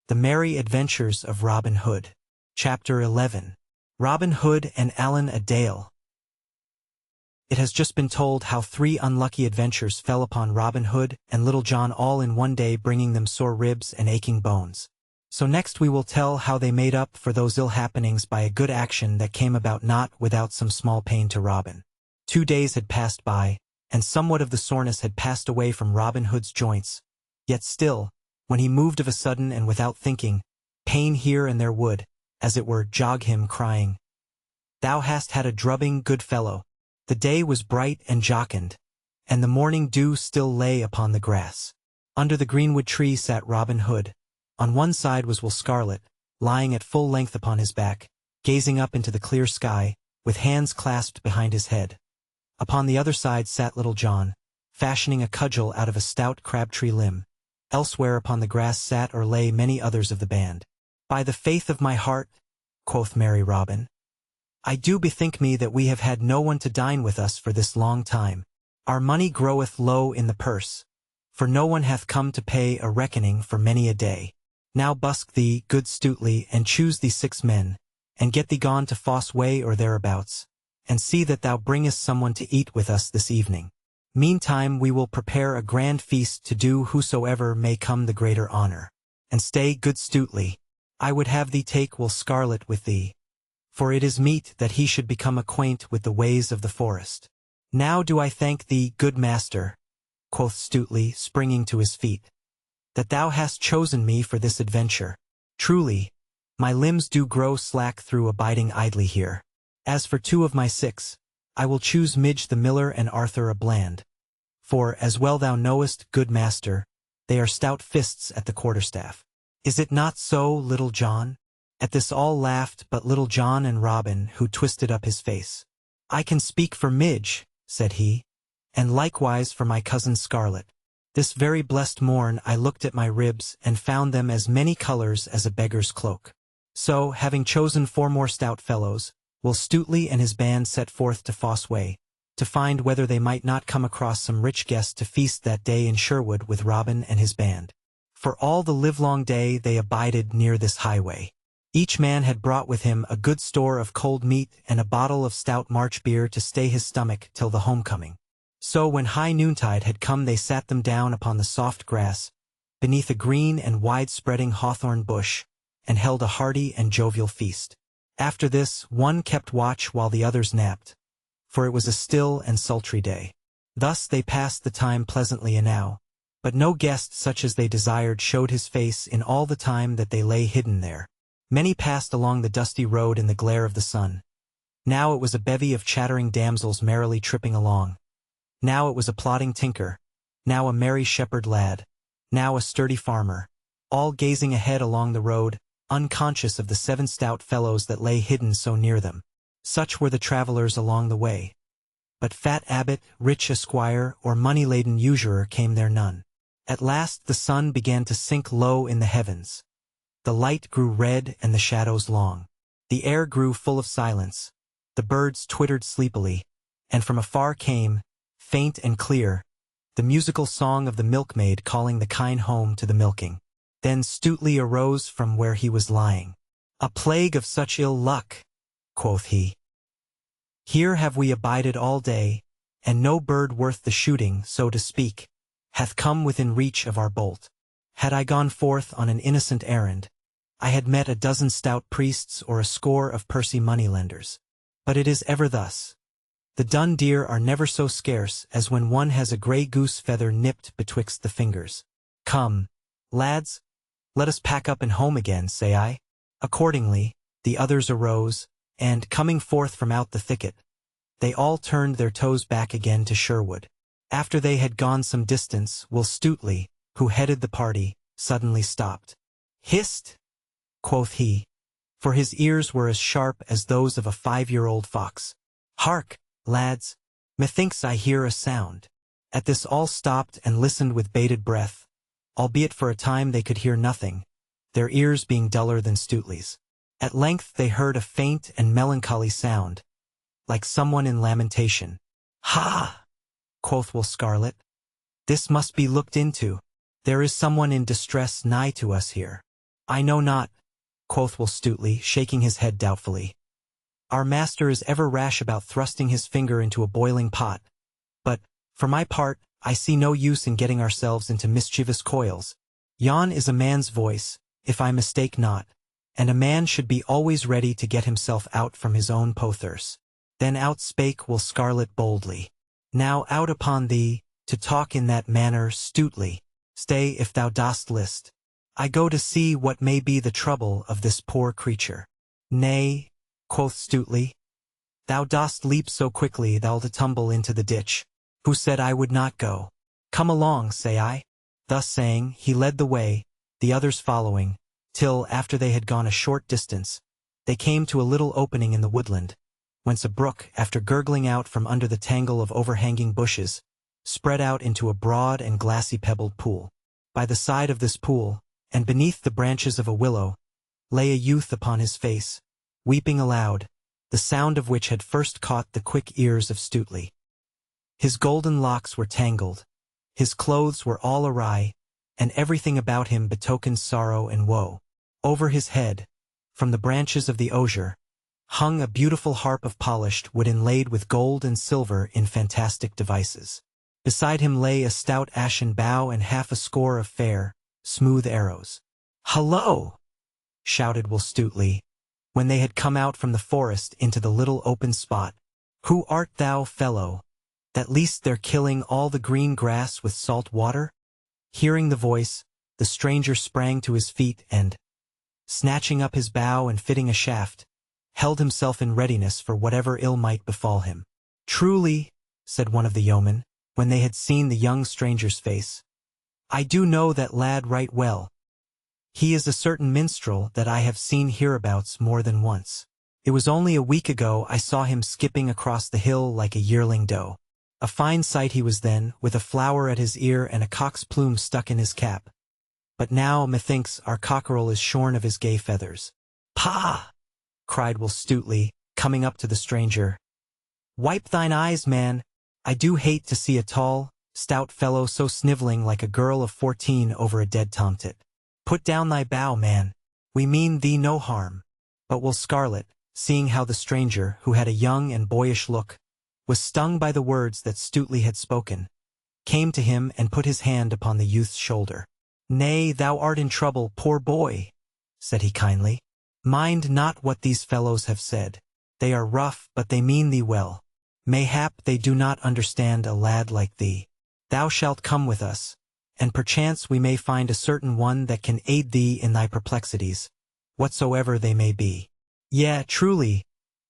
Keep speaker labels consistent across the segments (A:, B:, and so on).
A: The Merry Adventures of Robin Hood. Chapter 11. Robin Hood and Allan a Dale. It has just been told how 3 unlucky adventures fell upon Robin Hood and Little John all in one day, bringing them sore ribs and aching bones. So next we will tell how they made up for those ill happenings by a good action that came about not without some small pain to Robin. 2 days had passed by, and somewhat of the soreness had passed away from Robin Hood's joints. Yet still, when he moved of a sudden and without thinking, pain here and there would, as it were, jog him, crying, "Thou hast had a drubbing, good fellow." The day was bright and jocund, and the morning dew still lay upon the grass. Under the greenwood tree sat Robin Hood. On one side was Will Scarlet, lying at full length upon his back, gazing up into the clear sky, with hands clasped behind his head. Upon the other side sat Little John, fashioning a cudgel out of a stout crabtree limb. Elsewhere upon the grass sat or lay many others of the band. "By the faith of my heart," quoth merry Robin, "I do bethink me that we have had no one to dine with us for this long time. Our money groweth low in the purse, for no one hath come to pay a reckoning for many a day. Now busk thee, good Stutely, and choose thee 6 men, and get thee gone to Fosse Way or thereabouts, and see that thou bringest someone to eat with us this evening. Meantime we will prepare a grand feast to do whosoever may come the greater honor. And stay, good Stutely, I would have thee take Will Scarlet with thee, for it is meet that he should become acquaint with the ways of the forest." "Now do I thank thee, good master," quoth Stutely, springing to his feet, "that thou hast chosen me for this adventure. Truly, my limbs do grow slack through abiding idly here. As for 2 of my 6, I will choose Midge the miller and Arthur a Bland. For, as well thou knowest, good master, they are stout fists at the quarterstaff. Is it not so, Little John?" At this all laughed but Little John and Robin, who twisted up his face. "I can speak for Midge," said he, "and likewise for my cousin Scarlet. This very blessed morn I looked at my ribs and found them as many colors as a beggar's cloak." So, having chosen 4 more stout fellows, Will Stutely and his band set forth to Fosse Way, to find whether they might not come across some rich guest to feast that day in Sherwood with Robin and his band. For all the livelong day they abided near this highway. Each man had brought with him a good store of cold meat and a bottle of stout March beer to stay his stomach till the homecoming. So when high noontide had come they sat them down upon the soft grass, beneath a green and wide-spreading hawthorn bush, and held a hearty and jovial feast. After this, one kept watch while the others napped, for it was a still and sultry day. Thus they passed the time pleasantly enow, but no guest such as they desired showed his face in all the time that they lay hidden there. Many passed along the dusty road in the glare of the sun. Now it was a bevy of chattering damsels merrily tripping along. Now it was a plodding tinker, now a merry shepherd lad, now a sturdy farmer, all gazing ahead along the road, unconscious of the 7 stout fellows that lay hidden so near them. Such were the travelers along the way. But fat abbot, rich esquire, or money-laden usurer came there none. At last the sun began to sink low in the heavens. The light grew red and the shadows long. The air grew full of silence. The birds twittered sleepily, and from afar came, faint and clear, the musical song of the milkmaid calling the kine home to the milking. Then Stutely arose from where he was lying. "A plague of such ill luck," quoth he. "Here have we abided all day, and no bird worth the shooting, so to speak, hath come within reach of our bolt. Had I gone forth on an innocent errand, I had met a dozen stout priests or a score of pursy moneylenders. But it is ever thus. The dun deer are never so scarce as when one has a gray goose feather nipped betwixt the fingers. Come, lads, let us pack up and home again, say I." Accordingly, the others arose, and, coming forth from out the thicket, they all turned their toes back again to Sherwood. After they had gone some distance, Will Stutely, who headed the party, suddenly stopped. "Hist!" quoth he, for his ears were as sharp as those of a 5-year-old fox. "Hark, lads, methinks I hear a sound." At this all stopped and listened with bated breath, albeit for a time they could hear nothing, their ears being duller than Stutely's. At length they heard a faint and melancholy sound, like someone in lamentation. "Ha!" quoth Will Scarlet. "This must be looked into. There is someone in distress nigh to us here." I know not, quoth Will Stutely, shaking his head doubtfully. Our master is ever rash about thrusting his finger into a boiling pot. But, for my part, I see no use in getting ourselves into mischievous coils. Yon is a man's voice, if I mistake not, and a man should be always ready to get himself out from his own pothers. Then out spake Will Scarlet boldly. Now out upon thee, to talk in that manner, Stutely. Stay if thou dost list. I go to see what may be the trouble of this poor creature. Nay, quoth Stutely, thou dost leap so quickly thou'lt tumble into the ditch. Who said I would not go? Come along, say I. Thus saying, he led the way, the others following, till, after they had gone a short distance, they came to a little opening in the woodland, whence a brook, after gurgling out from under the tangle of overhanging bushes, spread out into a broad and glassy pebbled pool. By the side of this pool, and beneath the branches of a willow, lay a youth upon his face, weeping aloud, the sound of which had first caught the quick ears of Stutely. His golden locks were tangled, his clothes were all awry, and everything about him betokened sorrow and woe. Over his head, from the branches of the osier, hung a beautiful harp of polished wood inlaid with gold and silver in fantastic devices. Beside him lay a stout ashen bow and half a score of fair, smooth arrows. "Hullo!" shouted Will Stutely, when they had come out from the forest into the little open spot. "Who art thou, fellow, that least they're killing all the green grass with salt water?" Hearing the voice, the stranger sprang to his feet and, snatching up his bow and fitting a shaft, held himself in readiness for whatever ill might befall him. "Truly," said one of the yeomen, when they had seen the young stranger's face, "I do know that lad right well. He is a certain minstrel that I have seen hereabouts more than once. It was only a week ago I saw him skipping across the hill like a yearling doe. A fine sight he was then, with a flower at his ear and a cock's plume stuck in his cap. But now, methinks, our cockerel is shorn of his gay feathers." "Pah!" cried Will Stutely, coming up to the stranger. "Wipe thine eyes, man. I do hate to see a tall, stout fellow so sniveling like a girl of 14 over a dead tomtit. Put down thy bow, man. We mean thee no harm." But Will Scarlet, seeing how the stranger, who had a young and boyish look, was stung by the words that Stutely had spoken, came to him and put his hand upon the youth's shoulder. "Nay, thou art in trouble, poor boy," said he kindly. "Mind not what these fellows have said. They are rough, but they mean thee well. Mayhap they do not understand a lad like thee. Thou shalt come with us, and perchance we may find a certain one that can aid thee in thy perplexities, whatsoever they may be." "Yea, truly,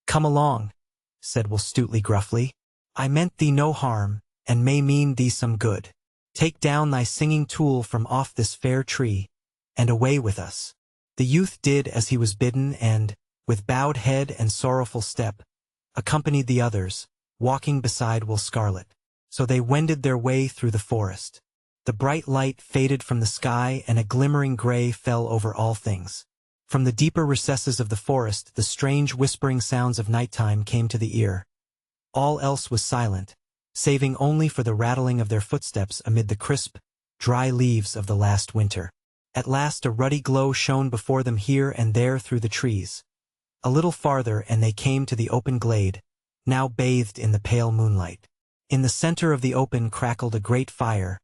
A: come along," said Will Stutely gruffly. "I meant thee no harm, and may mean thee some good. Take down thy singing tool from off this fair tree, and away with us." The youth did as he was bidden and, with bowed head and sorrowful step, accompanied the others, walking beside Will Scarlet. So they wended their way through the forest. The bright light faded from the sky and a glimmering gray fell over all things. From the deeper recesses of the forest the strange whispering sounds of nighttime came to the ear. All else was silent, saving only for the rattling of their footsteps amid the crisp, dry leaves of the last winter. At last a ruddy glow shone before them here and there through the trees. A little farther and they came to the open glade, now bathed in the pale moonlight. In the center of the open crackled a great fire,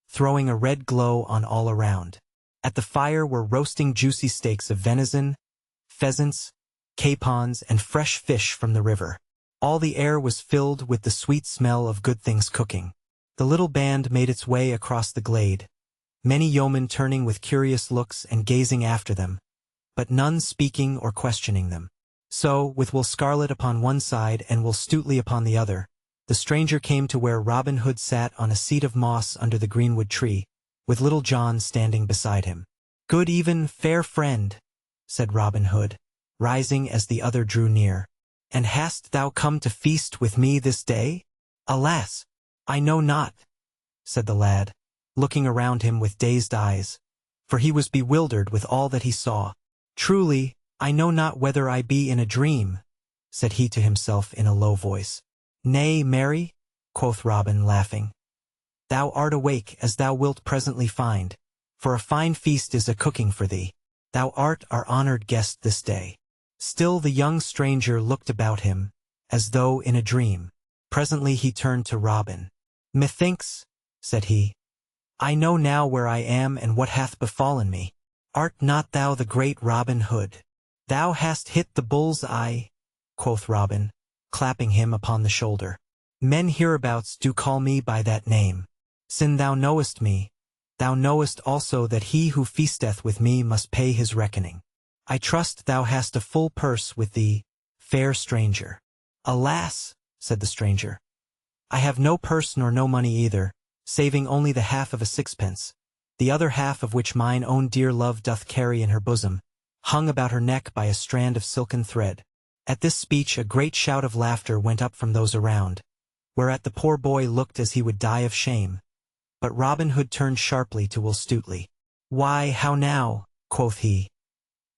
A: throwing a red glow on all around. At the fire were roasting juicy steaks of venison, pheasants, capons, and fresh fish from the river. All the air was filled with the sweet smell of good things cooking. The little band made its way across the glade, many yeomen turning with curious looks and gazing after them, but none speaking or questioning them. So, with Will Scarlet upon one side and Will Stutely upon the other, the stranger came to where Robin Hood sat on a seat of moss under the greenwood tree, with Little John standing beside him. "Good even, fair friend," said Robin Hood, rising as the other drew near. "And hast thou come to feast with me this day?" "Alas, I know not," said the lad, looking around him with dazed eyes, for he was bewildered with all that he saw. "Truly, I know not whether I be in a dream," said he to himself in a low voice. "Nay, marry," quoth Robin, laughing. "Thou art awake, as thou wilt presently find, for a fine feast is a-cooking for thee." Thou art our honored guest this day." Still the young stranger looked about him, as though in a dream. Presently he turned to Robin. "Methinks," said he, "I know now where I am and what hath befallen me. Art not thou the great Robin Hood?" "Thou hast hit the bull's eye," quoth Robin, clapping him upon the shoulder. "Men hereabouts do call me by that name. Sin thou knowest me, thou knowest also that he who feasteth with me must pay his reckoning. I trust thou hast a full purse with thee, fair stranger." "Alas," said the stranger, "I have no purse nor no money either, saving only the half of a sixpence, the other half of which mine own dear love doth carry in her bosom, hung about her neck by a strand of silken thread." At this speech a great shout of laughter went up from those around, whereat the poor boy looked as he would die of shame. But Robin Hood turned sharply to Will Stutely. "Why, how now," quoth he,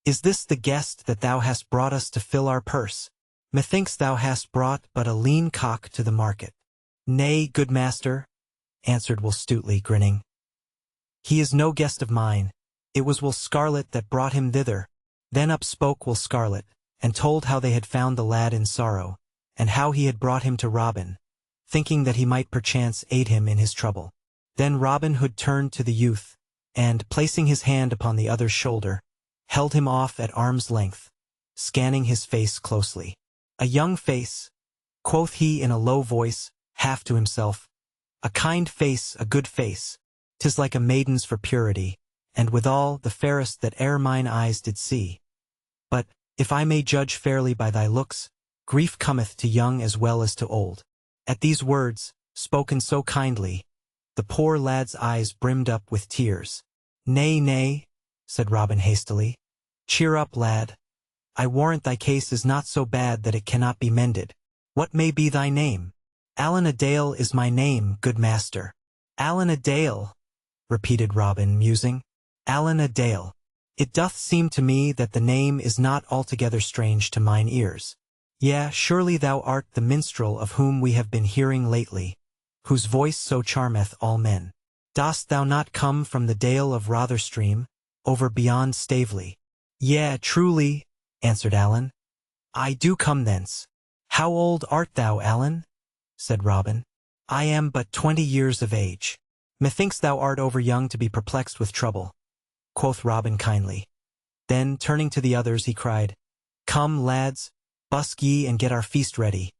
A: "is this the guest that thou hast brought us to fill our purse? Methinks thou hast brought but a lean cock to the market." "Nay, good master," answered Will Stutely, grinning, "he is no guest of mine. It was Will Scarlet that brought him thither." Then up spoke Will Scarlet, and told how they had found the lad in sorrow, and how he had brought him to Robin, thinking that he might perchance aid him in his trouble. Then Robin Hood turned to the youth, and, placing his hand upon the other's shoulder, held him off at arm's length, scanning his face closely. "A young face," quoth he in a low voice, half to himself, "a kind face, a good face. 'Tis like a maiden's for purity, and withal the fairest that e'er mine eyes did see. But, if I may judge fairly by thy looks, grief cometh to young as well as to old." At these words, spoken so kindly, the poor lad's eyes brimmed up with tears. "Nay, nay," said Robin hastily. "Cheer up, lad. I warrant thy case is not so bad that it cannot be mended. What may be thy name?" "Allan a Dale is my name, good master." "Allan a Dale," repeated Robin, musing. "Allan a Dale. It doth seem to me that the name is not altogether strange to mine ears. Yea, surely thou art the minstrel of whom we have been hearing lately, whose voice so charmeth all men. Dost thou not come from the Dale of Rotherstream, over beyond Staveley?" "Yea, truly," answered Allan, "I do come thence." "How old art thou, Allan?" said Robin. "I am but 20 years of age." "Methinks thou art over young to be perplexed with trouble," quoth Robin kindly. Then, turning to the others, he cried, "Come, lads, busk ye and get our feast ready.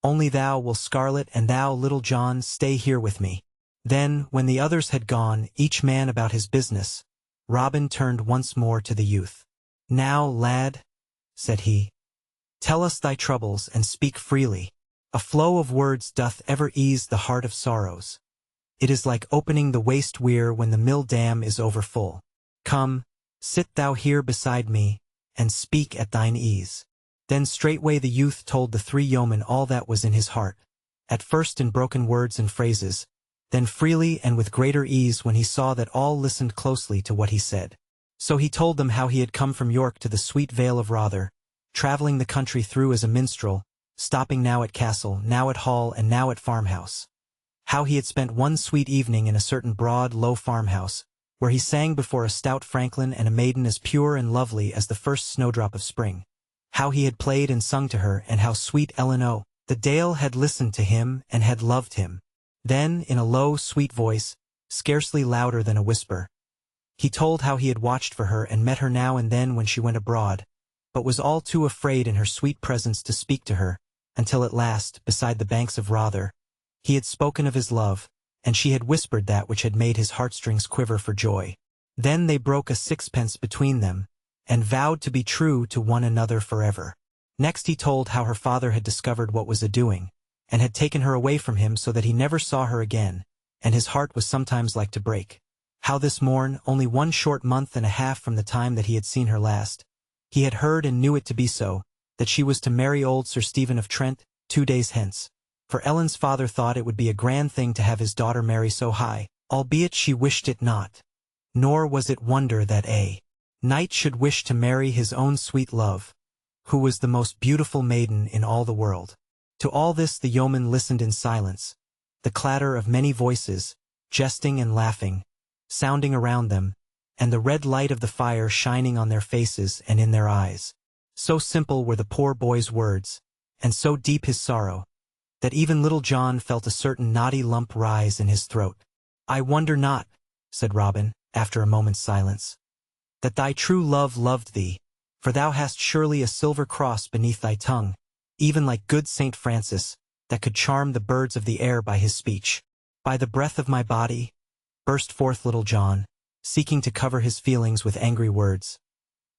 A: Only thou, Will Scarlet, and thou, Little John, stay here with me." Then, when the others had gone, each man about his business, Robin turned once more to the youth. "Now, lad," said he, "tell us thy troubles and speak freely. A flow of words doth ever ease the heart of sorrows. It is like opening the waste weir when the mill dam is overfull. Come, sit thou here beside me, and speak at thine ease." Then straightway the youth told the 3 yeomen all that was in his heart, at first in broken words and phrases, then freely and with greater ease when he saw that all listened closely to what he said. So he told them how he had come from York to the sweet Vale of Rother, travelling the country through as a minstrel, stopping now at castle, now at hall, and now at farmhouse. How he had spent one sweet evening in a certain broad, low farmhouse, where he sang before a stout franklin and a maiden as pure and lovely as the first snowdrop of spring. How he had played and sung to her, and how sweet Ellen O, the Dale, had listened to him and had loved him. Then, in a low, sweet voice, scarcely louder than a whisper, he told how he had watched for her and met her now and then when she went abroad, but was all too afraid in her sweet presence to speak to her, until at last, beside the banks of Rother, he had spoken of his love, and she had whispered that which had made his heartstrings quiver for joy. Then they broke a sixpence between them, and vowed to be true to one another forever. Next he told how her father had discovered what was a-doing, and had taken her away from him so that he never saw her again, and his heart was sometimes like to break. How this morn, only 1 short month and a half from the time that he had seen her last, he had heard and knew it to be so, that she was to marry old Sir Stephen of Trent 2 days hence. For Ellen's father thought it would be a grand thing to have his daughter marry so high, albeit she wished it not. Nor was it wonder that a knight should wish to marry his own sweet love, who was the most beautiful maiden in all the world. To all this the yeomen listened in silence, the clatter of many voices, jesting and laughing, sounding around them, and the red light of the fire shining on their faces and in their eyes. So simple were the poor boy's words, and so deep his sorrow, that even little John felt a certain knotty lump rise in his throat. "I wonder not," said Robin, after a moment's silence, "that thy true love loved thee, for thou hast surely a silver cross beneath thy tongue, even like good Saint Francis, that could charm the birds of the air by his speech." "By the breath of my body," burst forth little John, seeking to cover his feelings with angry words,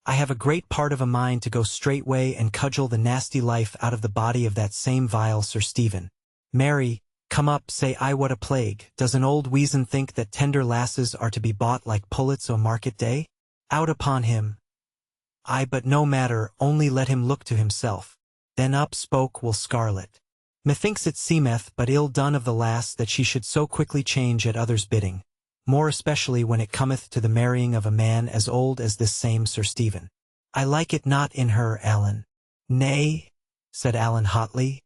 A: "I have a great part of a mind to go straightway and cudgel the nasty life out of the body of that same vile Sir Stephen. Marry, come up, say I what a plague, does an old weazen think that tender lasses are to be bought like pullets o' market day? Out upon him! Ay, but no matter, only let him look to himself." Then up spoke Will Scarlet. "Methinks it seemeth but ill done of the lass that she should so quickly change at others' bidding, more especially when it cometh to the marrying of a man as old as this same Sir Stephen. I like it not in her, Allen." "Nay," said Allen hotly,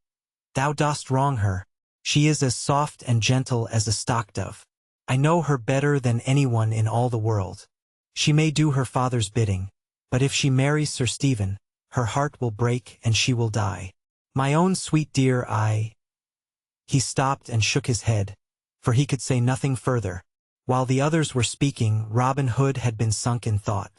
A: "thou dost wrong her. She is as soft and gentle as a stock-dove. I know her better than anyone in all the world. She may do her father's bidding, but if she marries Sir Stephen, her heart will break and she will die. My own sweet dear, I—" He stopped and shook his head, for he could say nothing further. While the others were speaking, Robin Hood had been sunk in thought.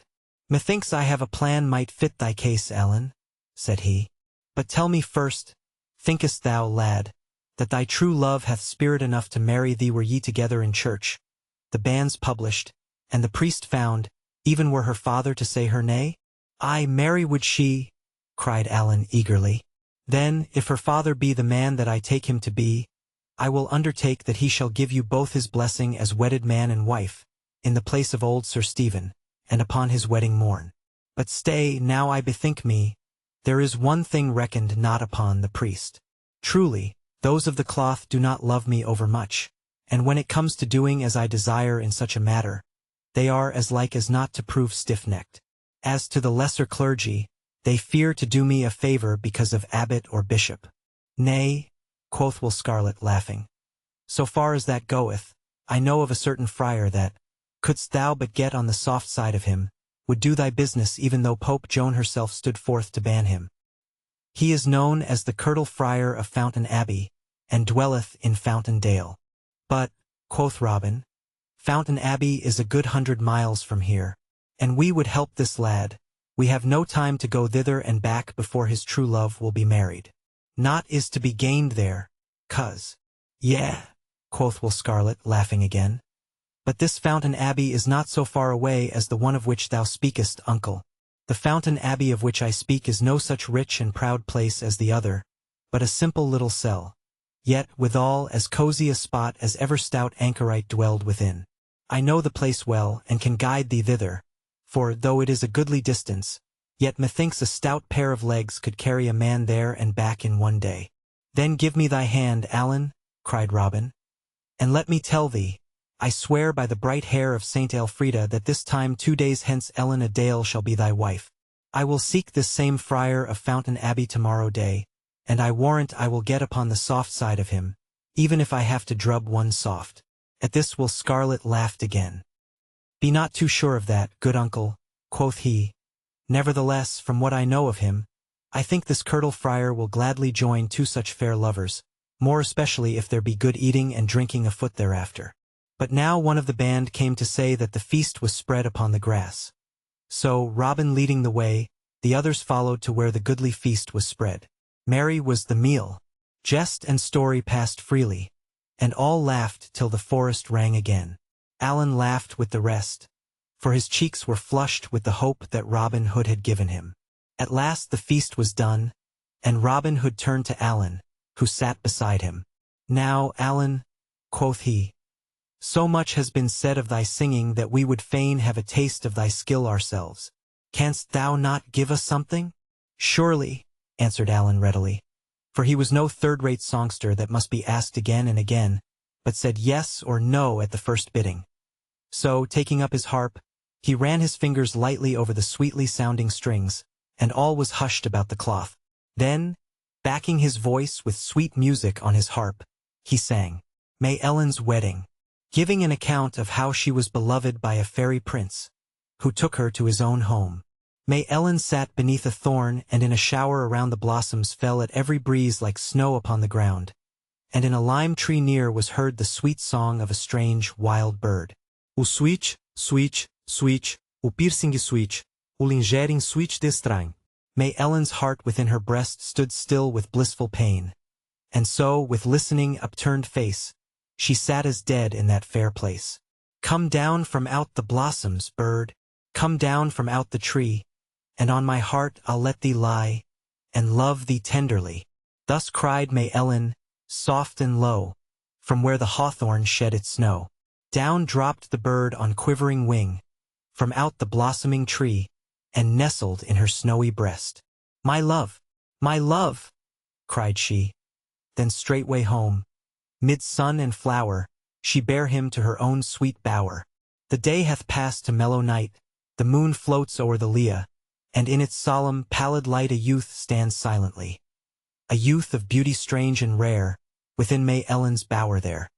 A: "Methinks I have a plan might fit thy case, Allen," said he. "But tell me first, thinkest thou, lad, that thy true love hath spirit enough to marry thee were ye together in church, the banns published, and the priest found, even were her father to say her nay?" "Ay, marry would she," cried Allen eagerly. "Then, if her father be the man that I take him to be, I will undertake that he shall give you both his blessing as wedded man and wife, in the place of old Sir Stephen, and upon his wedding morn. But stay, now I bethink me, there is one thing reckoned not upon the priest. Truly, those of the cloth do not love me overmuch, and when it comes to doing as I desire in such a matter, they are as like as not to prove stiff-necked. As to the lesser clergy, they fear to do me a favor because of abbot or bishop." "Nay," quoth Will Scarlet, laughing, "so far as that goeth, I know of a certain friar that, couldst thou but get on the soft side of him, would do thy business even though Pope Joan herself stood forth to ban him. He is known as the Curtal Friar of Fountain Abbey, and dwelleth in Fountain Dale." "But," quoth Robin, "Fountain Abbey is a good 100 miles from here, and we would help this lad. We have no time to go thither and back before his true love will be married. Naught is to be gained there, cuz—" "Yea," quoth Will Scarlet, laughing again. "But this Fountain Abbey is not so far away as the one of which thou speakest, uncle. The Fountain Abbey of which I speak is no such rich and proud place as the other, but a simple little cell, yet, withal, as cozy a spot as ever stout anchorite dwelled within. I know the place well, and can guide thee thither, for, though it is a goodly distance, yet methinks a stout pair of legs could carry a man there and back in one day." "Then give me thy hand, Allen," cried Robin, "and let me tell thee, I swear by the bright hair of Saint Elfrida that this time 2 days hence Ellen a Dale shall be thy wife. I will seek this same friar of Fountain Abbey tomorrow day, and I warrant I will get upon the soft side of him, even if I have to drub one soft." At this Will Scarlet laughed again. "Be not too sure of that, good uncle," quoth he. "Nevertheless, from what I know of him, I think this Curtal Friar will gladly join two such fair lovers, more especially if there be good eating and drinking afoot thereafter." But now one of the band came to say that the feast was spread upon the grass. So, Robin leading the way, the others followed to where the goodly feast was spread. Merry was the meal. Jest and story passed freely, and all laughed till the forest rang again. Allen laughed with the rest, for his cheeks were flushed with the hope that Robin Hood had given him. At last the feast was done, and Robin Hood turned to Allen, who sat beside him. "Now, Allen," quoth he, "so much has been said of thy singing that we would fain have a taste of thy skill ourselves. Canst thou not give us something?" "Surely," answered Allen readily, for he was no third-rate songster that must be asked again and again, but said yes or no at the first bidding. So, taking up his harp, he ran his fingers lightly over the sweetly sounding strings, and all was hushed about the cloth. Then, backing his voice with sweet music on his harp, he sang, "May Ellen's Wedding," giving an account of how she was beloved by a fairy prince, who took her to his own home. May Ellen sat beneath a thorn, and in a shower around the blossoms fell at every breeze like snow upon the ground. And in a lime tree near was heard the sweet song of a strange, wild bird. O switch, switch, switch, o piercing switch, o lingering switch de estranho. May Ellen's heart within her breast stood still with blissful pain. And so, with listening, upturned face, she sat as dead in that fair place. Come down from out the blossoms, bird, come down from out the tree, and on my heart I'll let thee lie, and love thee tenderly. Thus cried May Ellen, soft and low, from where the hawthorn shed its snow. Down dropped the bird on quivering wing, from out the blossoming tree, and nestled in her snowy breast. My love, cried she. Then straightway home, mid sun and flower, she bare him to her own sweet bower. The day hath passed to mellow night, the moon floats o'er the lea, and in its solemn, pallid light a youth stands silently. A youth of beauty strange and rare, within May Ellen's bower there.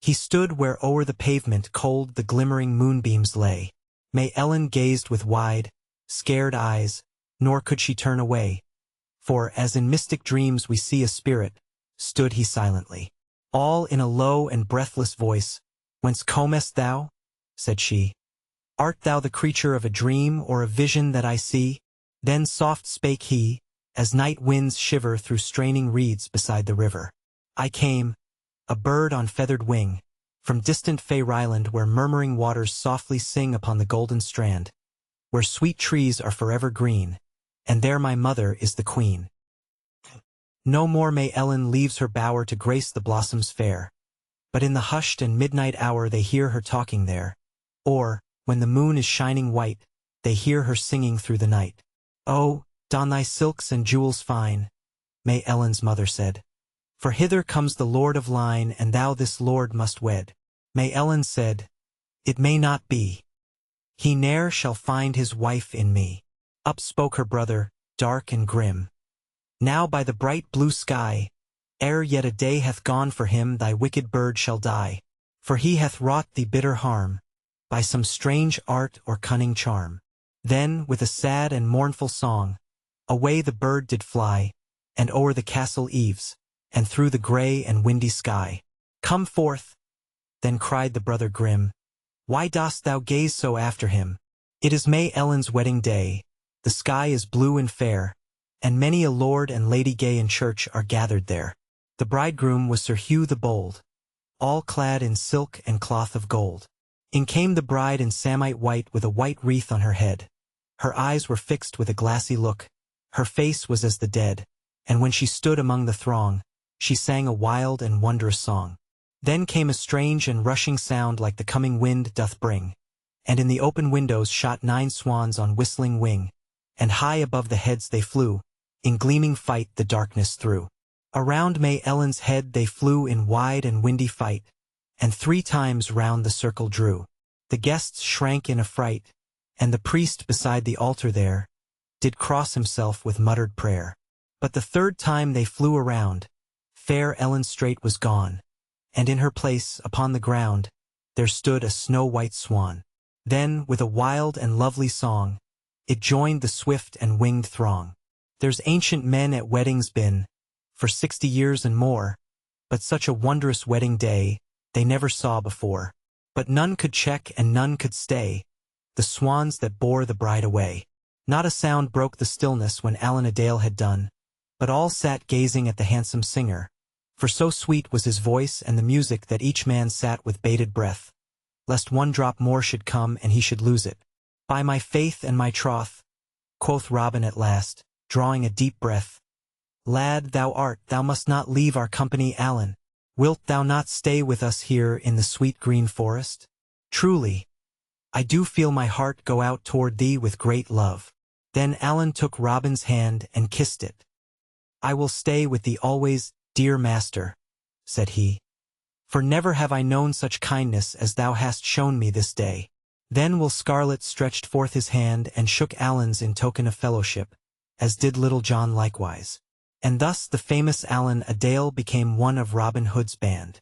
A: He stood where o'er the pavement cold the glimmering moonbeams lay. May Ellen gazed with wide, scared eyes, nor could she turn away. For, as in mystic dreams we see a spirit, stood he silently. All in a low and breathless voice, "Whence comest thou?" said she. "Art thou the creature of a dream or a vision that I see?" Then soft spake he, as night winds shiver through straining reeds beside the river. "I came, a bird on feathered wing, from distant Fairyland where murmuring waters softly sing upon the golden strand, where sweet trees are forever green, and there my mother is the queen." No more May Ellen leaves her bower to grace the blossoms fair, but in the hushed and midnight hour they hear her talking there, or, when the moon is shining white, they hear her singing through the night. "Oh, don thy silks and jewels fine," May Ellen's mother said, "for hither comes the Lord of Line, and thou this lord must wed." May Ellen said, "It may not be. He ne'er shall find his wife in me." Up spoke her brother, dark and grim, "Now by the bright blue sky, ere yet a day hath gone for him, thy wicked bird shall die, for he hath wrought thee bitter harm, by some strange art or cunning charm." Then, with a sad and mournful song, away the bird did fly, and o'er the castle eaves, and through the grey and windy sky. "Come forth!" then cried the brother grim, "Why dost thou gaze so after him? It is May Ellen's wedding day, the sky is blue and fair, and many a lord and lady gay in church are gathered there." The bridegroom was Sir Hugh the Bold, all clad in silk and cloth of gold. In came the bride in samite white with a white wreath on her head. Her eyes were fixed with a glassy look, her face was as the dead, and when she stood among the throng, she sang a wild and wondrous song. Then came a strange and rushing sound like the coming wind doth bring, and in the open windows shot 9 swans on whistling wing, and high above the heads they flew, in gleaming fight the darkness through. Around May Ellen's head they flew in wide and windy fight, and 3 times round the circle drew. The guests shrank in affright, and the priest beside the altar there did cross himself with muttered prayer. But the 3rd time they flew around, fair Ellen straight was gone, and in her place, upon the ground, there stood a snow-white swan. Then, with a wild and lovely song, it joined the swift and winged throng. There's ancient men at weddings been, for 60 years and more, but such a wondrous wedding day they never saw before. But none could check and none could stay the swans that bore the bride away. Not a sound broke the stillness when Allen a Dale had done, but all sat gazing at the handsome singer, for so sweet was his voice and the music that each man sat with bated breath, lest one drop more should come and he should lose it. "By my faith and my troth," quoth Robin at last, drawing a deep breath, "lad thou must not leave our company, Allen. Wilt thou not stay with us here in the sweet green forest? Truly, I do feel my heart go out toward thee with great love." Then Allen took Robin's hand and kissed it. "I will stay with thee always, dear master," said he, "for never have I known such kindness as thou hast shown me this day." Then Will Scarlet stretched forth his hand and shook Allen's in token of fellowship, as did Little John likewise. And thus the famous Allen a Dale became one of Robin Hood's band.